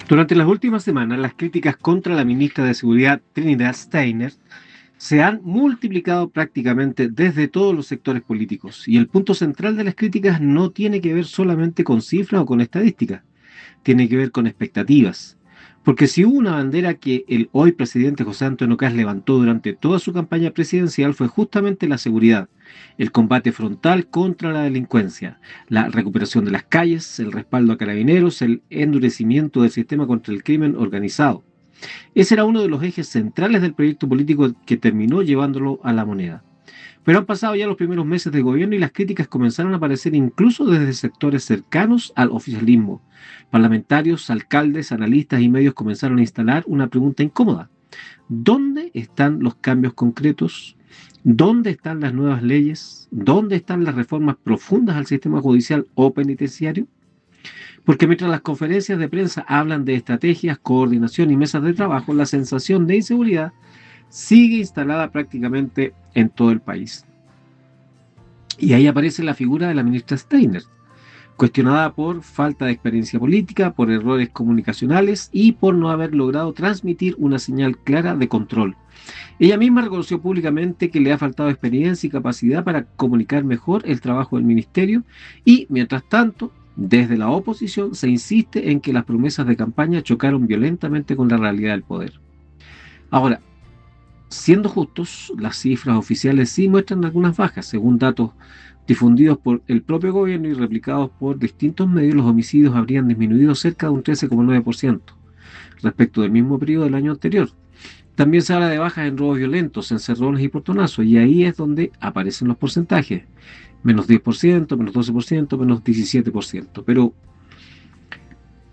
Durante las últimas semanas, las críticas contra la ministra de Seguridad, Trinidad Steiner, se han multiplicado prácticamente desde todos los sectores políticos. Y el punto central de las críticas no tiene que ver solamente con cifras o con estadísticas, tiene que ver con expectativas. Porque si hubo una bandera que el hoy presidente José Antonio Kast levantó durante toda su campaña presidencial fue justamente la seguridad, el combate frontal contra la delincuencia, la recuperación de las calles, el respaldo a carabineros, el endurecimiento del sistema contra el crimen organizado. Ese era uno de los ejes centrales del proyecto político que terminó llevándolo a la moneda. Pero han pasado ya los primeros meses de gobierno y las críticas comenzaron a aparecer incluso desde sectores cercanos al oficialismo. Parlamentarios, alcaldes, analistas y medios comenzaron a instalar una pregunta incómoda. ¿Dónde están los cambios concretos? ¿Dónde están las nuevas leyes? ¿Dónde están las reformas profundas al sistema judicial o penitenciario? Porque mientras las conferencias de prensa hablan de estrategias, coordinación y mesas de trabajo, la sensación de inseguridad sigue instalada prácticamente en todo el país. Y ahí aparece la figura de la ministra Steiner, cuestionada por falta de experiencia política, por errores comunicacionales y por no haber logrado transmitir una señal clara de control. Ella misma reconoció públicamente que le ha faltado experiencia y capacidad para comunicar mejor el trabajo del ministerio y, mientras tanto, desde la oposición se insiste en que las promesas de campaña chocaron violentamente con la realidad del poder. Ahora, siendo justos, las cifras oficiales sí muestran algunas bajas. Según datos difundidos por el propio gobierno y replicados por distintos medios, los homicidios habrían disminuido cerca de un 13,9% respecto del mismo periodo del año anterior. También se habla de bajas en robos violentos, encerrones y portonazos, y ahí es donde aparecen los porcentajes. Menos 10%, menos 12%, menos 17%. Pero,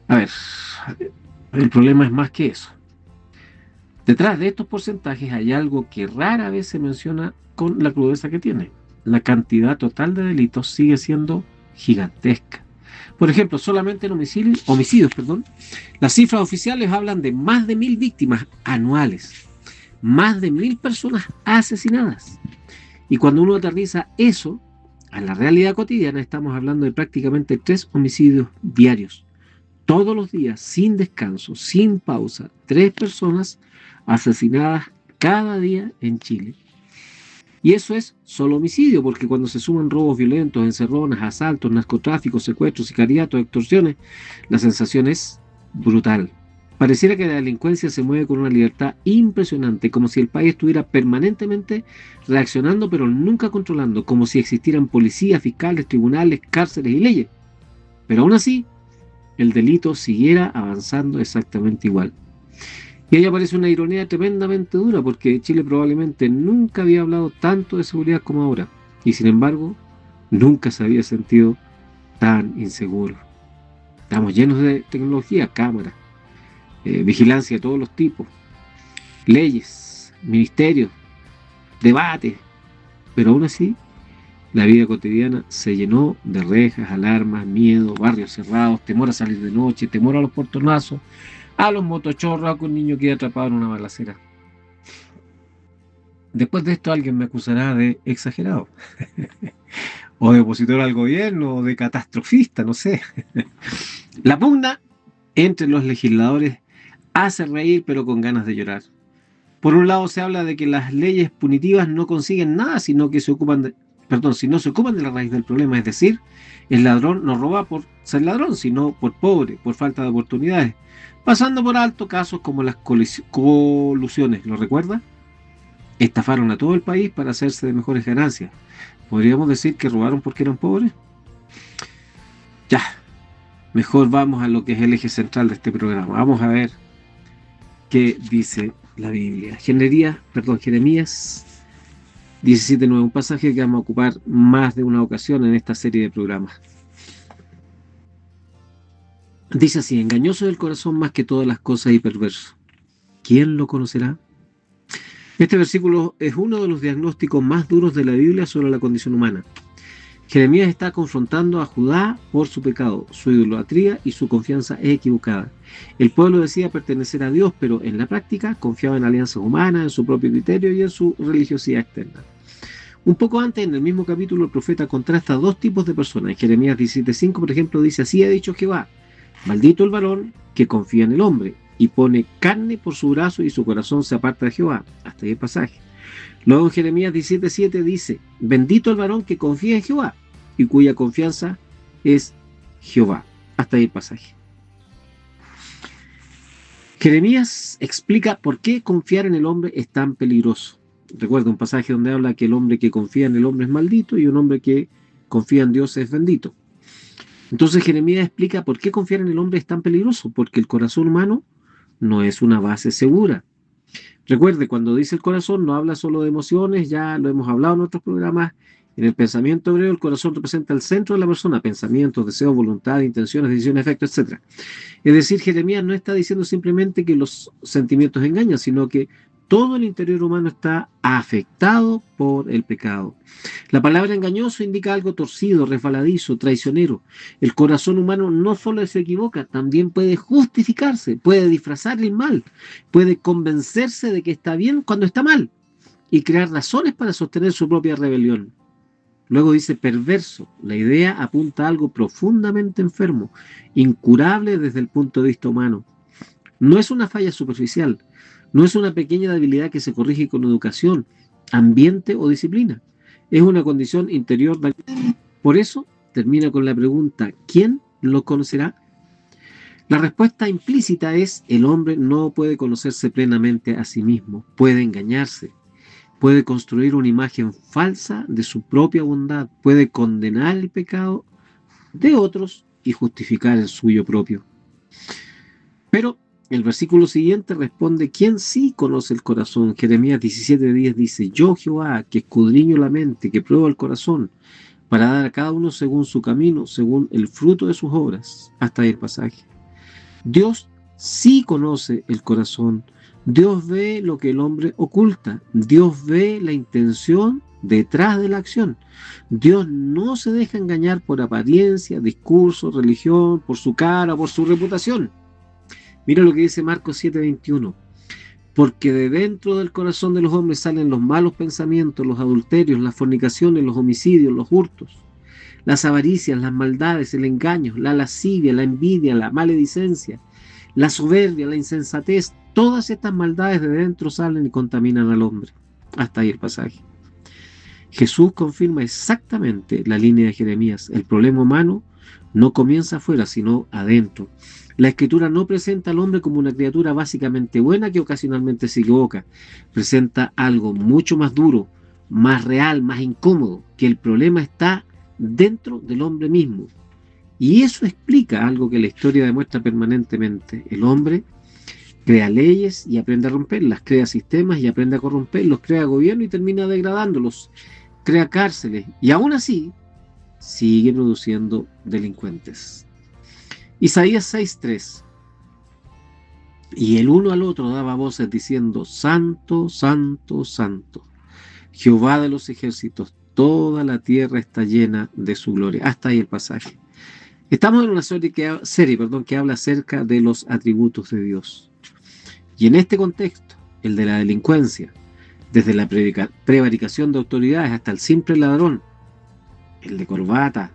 a ver, el problema es más que eso. Detrás de estos porcentajes hay algo que rara vez se menciona con la crudeza que tiene. La cantidad total de delitos sigue siendo gigantesca. Por ejemplo, solamente en homicidios, las cifras oficiales hablan de más de 1.000 víctimas anuales, más de 1.000 personas asesinadas. Y cuando uno aterriza eso a la realidad cotidiana, estamos hablando de prácticamente 3 homicidios diarios. Todos los días, sin descanso, sin pausa, 3 personas asesinadas cada día en Chile. Y eso es solo homicidio, porque cuando se suman robos violentos, encerronas, asaltos, narcotráfico, secuestros, sicariatos, extorsiones, la sensación es brutal. Pareciera que la delincuencia se mueve con una libertad impresionante, como si el país estuviera permanentemente reaccionando, pero nunca controlando, como si existieran policías, fiscales, tribunales, cárceles y leyes. Pero aún así, el delito siguiera avanzando exactamente igual. Y ahí aparece una ironía tremendamente dura, porque Chile probablemente nunca había hablado tanto de seguridad como ahora, y sin embargo, nunca se había sentido tan inseguro. Estamos llenos de tecnología, cámaras, vigilancia de todos los tipos, leyes, ministerios, debates, pero aún así, la vida cotidiana se llenó de rejas, alarmas, miedo, barrios cerrados, temor a salir de noche, temor a los portonazos, a los motochorros, a que un niño quede atrapado en una balacera. Después de esto alguien me acusará de exagerado, o de opositor al gobierno, o de catastrofista, no sé. La pugna entre los legisladores hace reír, pero con ganas de llorar. Por un lado se habla de que las leyes punitivas no consiguen nada, sino que si no se ocupan de la raíz del problema, es decir, el ladrón no roba por ser ladrón, sino por pobre, por falta de oportunidades, pasando por alto casos como las colusiones, ¿lo recuerda? Estafaron a todo el país para hacerse de mejores ganancias. ¿Podríamos decir que robaron porque eran pobres? Ya, mejor vamos a lo que es el eje central de este programa. Vamos a ver qué dice la Biblia. Jeremías 17:9, un pasaje que vamos a ocupar más de una ocasión en esta serie de programas. Dice así: engañoso es el corazón más que todas las cosas y perverso. ¿Quién lo conocerá? Este versículo es uno de los diagnósticos más duros de la Biblia sobre la condición humana. Jeremías está confrontando a Judá por su pecado, su idolatría y su confianza equivocada. El pueblo decía pertenecer a Dios, pero en la práctica confiaba en alianzas humanas, en su propio criterio y en su religiosidad externa. Un poco antes, en el mismo capítulo, el profeta contrasta dos tipos de personas. En Jeremías 17:5, por ejemplo, dice: así ha dicho Jehová, Maldito el varón que confía en el hombre y pone carne por su brazo y su corazón se aparta de Jehová. Hasta ahí el pasaje. Luego en Jeremías 17:7 dice, bendito el varón que confía en Jehová y cuya confianza es Jehová. Hasta ahí el pasaje. Jeremías explica por qué confiar en el hombre es tan peligroso. Recuerda un pasaje donde habla que el hombre que confía en el hombre es maldito y un hombre que confía en Dios es bendito. Entonces Jeremías explica por qué confiar en el hombre es tan peligroso, porque el corazón humano no es una base segura. Recuerde, cuando dice el corazón no habla solo de emociones, ya lo hemos hablado en otros programas. En el pensamiento hebreo el corazón representa el centro de la persona, pensamientos, deseos, voluntad, intenciones, decisiones, efectos, etc. Es decir, Jeremías no está diciendo simplemente que los sentimientos engañan, sino que todo el interior humano está afectado por el pecado. La palabra engañoso indica algo torcido, resbaladizo, traicionero. El corazón humano no solo se equivoca, también puede justificarse, puede disfrazar el mal, puede convencerse de que está bien cuando está mal y crear razones para sostener su propia rebelión. Luego dice perverso. La idea apunta a algo profundamente enfermo, incurable desde el punto de vista humano. No es una falla superficial, no es una pequeña debilidad que se corrige con educación, ambiente o disciplina. Es una condición interior. Por eso termina con la pregunta, ¿quién lo conocerá? La respuesta implícita es, el hombre no puede conocerse plenamente a sí mismo, puede engañarse, puede construir una imagen falsa de su propia bondad, puede condenar el pecado de otros y justificar el suyo propio. Pero el versículo siguiente responde, ¿quién sí conoce el corazón? Jeremías 17:10 dice, yo Jehová, que escudriño la mente, que pruebo el corazón, para dar a cada uno según su camino, según el fruto de sus obras. Hasta ahí el pasaje. Dios sí conoce el corazón. Dios ve lo que el hombre oculta. Dios ve la intención detrás de la acción. Dios no se deja engañar por apariencia, discurso, religión, por su cara, por su reputación. Mira lo que dice Marcos 7:21. Porque de dentro del corazón de los hombres salen los malos pensamientos, los adulterios, las fornicaciones, los homicidios, los hurtos, las avaricias, las maldades, el engaño, la lascivia, la envidia, la maledicencia, la soberbia, la insensatez. Todas estas maldades de dentro salen y contaminan al hombre. Hasta ahí el pasaje. Jesús confirma exactamente la línea de Jeremías. El problema humano no comienza afuera, sino adentro. La Escritura no presenta al hombre como una criatura básicamente buena que ocasionalmente se equivoca. Presenta algo mucho más duro, más real, más incómodo, que el problema está dentro del hombre mismo. Y eso explica algo que la historia demuestra permanentemente. El hombre crea leyes y aprende a romperlas, crea sistemas y aprende a corromperlos, crea gobierno y termina degradándolos, crea cárceles y aún así sigue produciendo delincuentes. Isaías 6:3. Y el uno al otro daba voces diciendo, Santo, Santo, Santo, Jehová de los ejércitos, toda la tierra está llena de su gloria. Hasta ahí el pasaje. Estamos en una serie que habla acerca de los atributos de Dios. Y en este contexto, el de la delincuencia, desde la prevaricación de autoridades hasta el simple ladrón, el de corbata,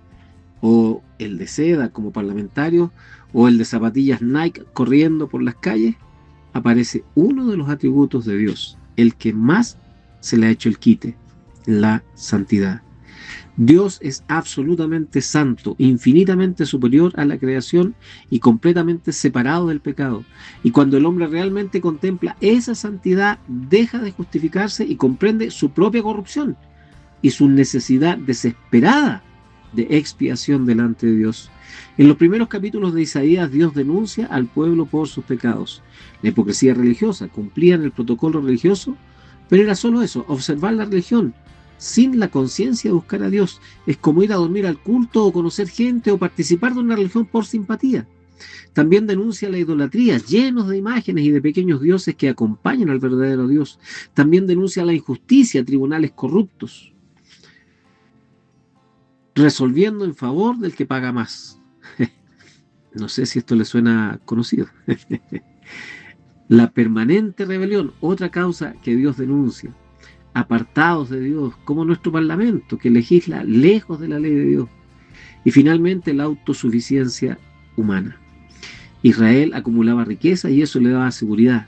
o el de seda como parlamentario, o el de zapatillas Nike corriendo por las calles, aparece uno de los atributos de Dios, el que más se le ha hecho el quite, la santidad. Dios es absolutamente santo, infinitamente superior a la creación y completamente separado del pecado. Y cuando el hombre realmente contempla esa santidad, deja de justificarse y comprende su propia corrupción y su necesidad desesperada de expiación delante de Dios. En los primeros capítulos de Isaías, Dios denuncia al pueblo por sus pecados. La hipocresía religiosa, cumplían el protocolo religioso, pero era solo eso, observar la religión, sin la conciencia de buscar a Dios. Es como ir a dormir al culto o conocer gente o participar de una religión por simpatía. También denuncia la idolatría, llenos de imágenes y de pequeños dioses que acompañan al verdadero Dios. También denuncia la injusticia, tribunales corruptos, resolviendo en favor del que paga más. No sé si esto le suena conocido. La permanente rebelión, otra causa que Dios denuncia. Apartados de Dios, como nuestro parlamento, que legisla lejos de la ley de Dios. Y finalmente la autosuficiencia humana. Israel acumulaba riqueza y eso le daba seguridad.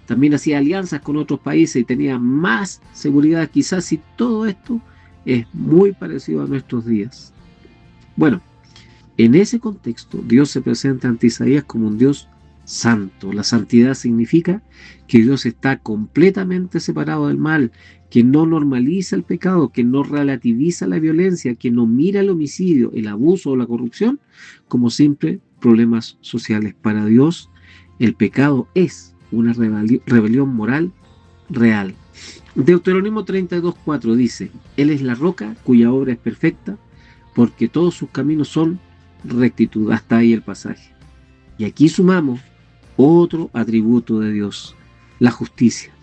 También hacía alianzas con otros países y tenía más seguridad. Quizás si todo esto es muy parecido a nuestros días. Bueno, en ese contexto, Dios se presenta ante Isaías como un Dios santo. La santidad significa que Dios está completamente separado del mal, que no normaliza el pecado, que no relativiza la violencia, que no mira el homicidio, el abuso o la corrupción como simples problemas sociales. Para Dios, el pecado es una rebelión moral real. Deuteronomio 32:4 dice: Él es la roca cuya obra es perfecta, porque todos sus caminos son rectitud. Hasta ahí el pasaje. Y aquí sumamos otro atributo de Dios, la justicia.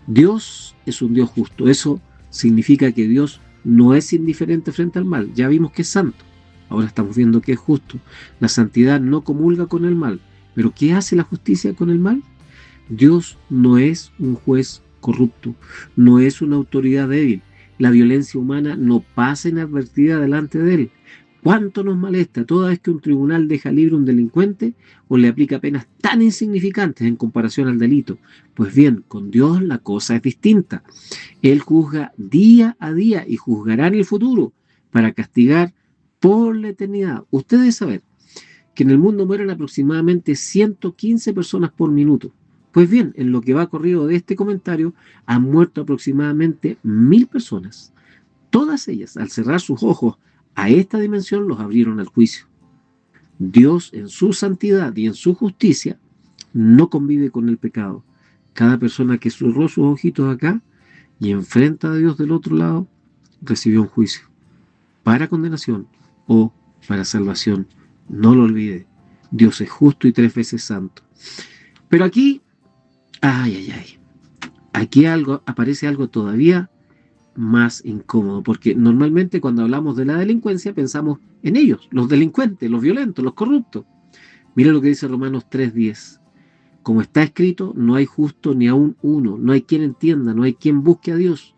Dios es un Dios justo. Eso significa que Dios no es indiferente frente al mal. Ya vimos que es santo. Ahora estamos viendo que es justo. La santidad no comulga con el mal. ¿Pero qué hace la justicia con el mal? Dios no es un juez corrupto, no es una autoridad débil. La violencia humana no pasa inadvertida delante de él. ¿Cuánto nos molesta toda vez que un tribunal deja libre a un delincuente o le aplica penas tan insignificantes en comparación al delito? Pues bien, con Dios la cosa es distinta. Él juzga día a día y juzgará en el futuro para castigar por la eternidad. Ustedes saben que en el mundo mueren aproximadamente 115 personas por minuto. Pues bien, en lo que va corrido de este comentario, han muerto aproximadamente 1000 personas. Todas ellas, al cerrar sus ojos a esta dimensión, los abrieron al juicio. Dios, en su santidad y en su justicia, no convive con el pecado. Cada persona que cerró sus ojitos acá y enfrenta a Dios del otro lado, recibió un juicio para condenación o para salvación. No lo olvide, Dios es justo y 3 veces santo. Pero aquí, aquí aparece algo todavía más incómodo, porque normalmente cuando hablamos de la delincuencia pensamos en ellos, los delincuentes, los violentos, los corruptos. Mira lo que dice Romanos 3:10. Como está escrito, no hay justo ni aún uno, no hay quien entienda, no hay quien busque a Dios.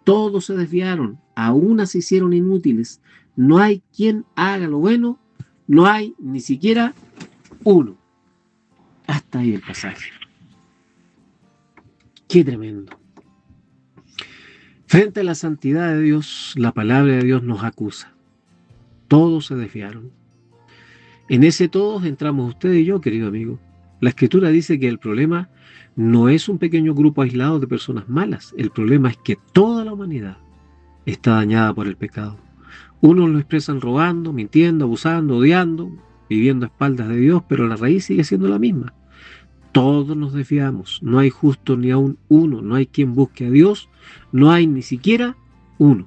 Todos se desviaron, aún se hicieron inútiles. No hay quien haga lo bueno, no hay ni siquiera uno. Hasta ahí el pasaje. Qué tremendo. Frente a la santidad de Dios, la palabra de Dios nos acusa. Todos se desviaron. En ese todos entramos usted y yo, querido amigo. La Escritura dice que el problema no es un pequeño grupo aislado de personas malas. El problema es que toda la humanidad está dañada por el pecado. Unos lo expresan robando, mintiendo, abusando, odiando, viviendo a espaldas de Dios, pero la raíz sigue siendo la misma. Todos nos desviamos, no hay justo ni aún uno, no hay quien busque a Dios, no hay ni siquiera uno.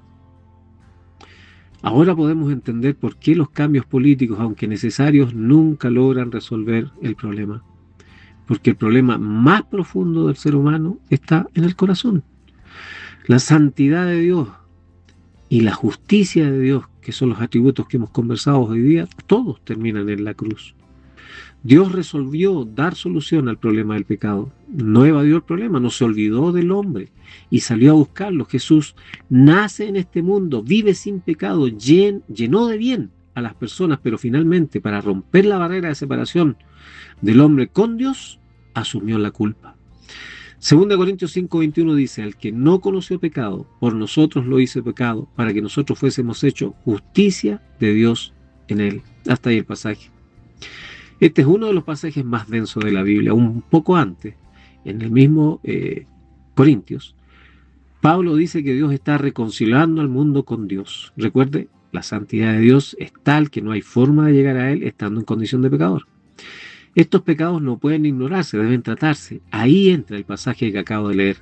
Ahora podemos entender por qué los cambios políticos, aunque necesarios, nunca logran resolver el problema. Porque el problema más profundo del ser humano está en el corazón. La santidad de Dios y la justicia de Dios, que son los atributos que hemos conversado hoy día, todos terminan en la cruz. Dios resolvió dar solución al problema del pecado. No evadió el problema, no se olvidó del hombre y salió a buscarlo. Jesús nace en este mundo, vive sin pecado, llenó de bien a las personas, pero finalmente, para romper la barrera de separación del hombre con Dios, asumió la culpa. 2 Corintios 5:21 dice: al que no conoció pecado, por nosotros lo hizo pecado, para que nosotros fuésemos hechos justicia de Dios en él. Hasta ahí el pasaje. Este es uno de los pasajes más densos de la Biblia. Un poco antes, en el mismo Corintios, Pablo dice que Dios está reconciliando al mundo con Dios. Recuerde, la santidad de Dios es tal que no hay forma de llegar a Él estando en condición de pecador. Estos pecados no pueden ignorarse, deben tratarse. Ahí entra el pasaje que acabo de leer.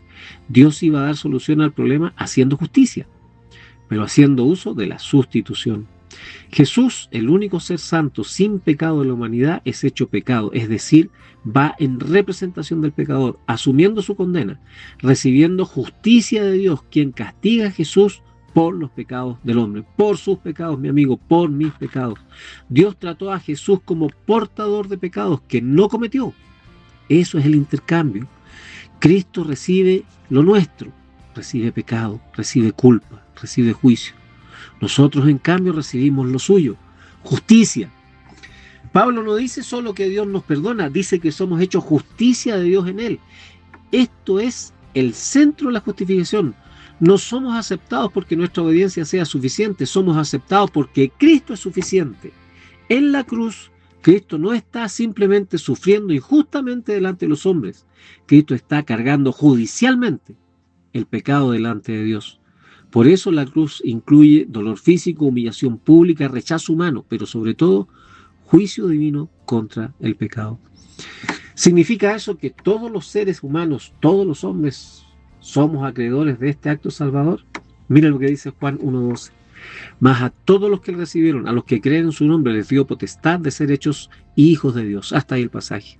Dios iba a dar solución al problema haciendo justicia, pero haciendo uso de la sustitución. Jesús, el único ser santo sin pecado de la humanidad, es hecho pecado, es decir, va en representación del pecador, asumiendo su condena, recibiendo justicia de Dios, quien castiga a Jesús por los pecados del hombre, por sus pecados, mi amigo, por mis pecados. Dios trató a Jesús como portador de pecados que no cometió. Eso es el intercambio. Cristo recibe lo nuestro, recibe pecado, recibe culpa, recibe juicio. Nosotros, en cambio, recibimos lo suyo, justicia. Pablo no dice solo que Dios nos perdona, dice que somos hechos justicia de Dios en Él. Esto es el centro de la justificación. No somos aceptados porque nuestra obediencia sea suficiente, somos aceptados porque Cristo es suficiente. En la cruz, Cristo no está simplemente sufriendo injustamente delante de los hombres. Cristo está cargando judicialmente el pecado delante de Dios. Por eso la cruz incluye dolor físico, humillación pública, rechazo humano, pero sobre todo juicio divino contra el pecado. ¿Significa eso que todos los seres humanos, todos los hombres, somos acreedores de este acto salvador? Mira lo que dice Juan 1:12. Mas a todos los que le recibieron, a los que creen en su nombre, les dio potestad de ser hechos hijos de Dios. Hasta ahí el pasaje.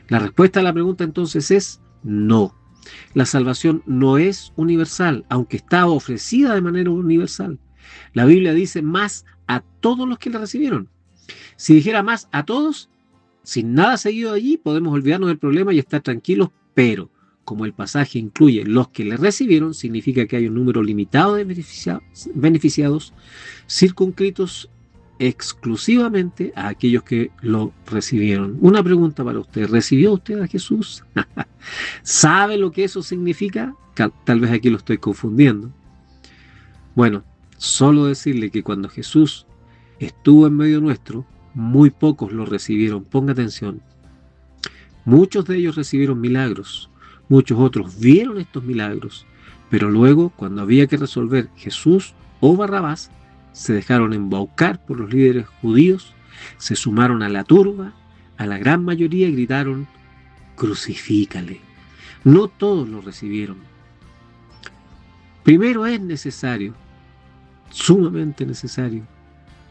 La respuesta a la pregunta entonces es no. La salvación no es universal, aunque está ofrecida de manera universal. La Biblia dice más a todos los que la recibieron. Si dijera más a todos, sin nada seguido allí, podemos olvidarnos del problema y estar tranquilos, pero como el pasaje incluye los que le recibieron, significa que hay un número limitado de beneficiados circunscritos exclusivamente a aquellos que lo recibieron. Una pregunta para usted: ¿recibió usted a Jesús? ¿Sabe lo que eso significa? Tal vez aquí lo estoy confundiendo. Bueno, solo decirle que cuando Jesús estuvo en medio nuestro, muy pocos lo recibieron. Ponga atención. Muchos de ellos recibieron milagros, muchos otros vieron estos milagros, pero luego, cuando había que resolver Jesús o Barrabás, se dejaron embaucar por los líderes judíos, se sumaron a la turba, a la gran mayoría, y gritaron: crucifícale. No todos lo recibieron. Primero es necesario, sumamente necesario,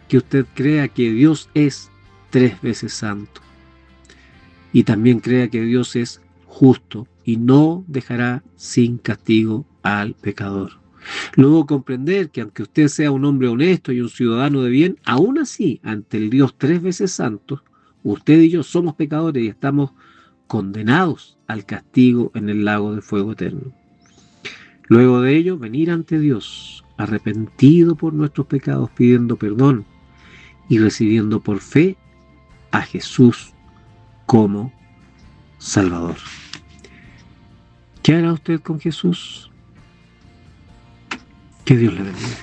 que usted crea que Dios es 3 veces santo. Y también crea que Dios es justo y no dejará sin castigo al pecador. Luego comprender que aunque usted sea un hombre honesto y un ciudadano de bien, aún así, ante el Dios 3 veces santo, usted y yo somos pecadores y estamos condenados al castigo en el lago de fuego eterno. Luego de ello, venir ante Dios, arrepentido por nuestros pecados, pidiendo perdón y recibiendo por fe a Jesús como Salvador. ¿Qué hará usted con Jesús? Que Dios le bendiga.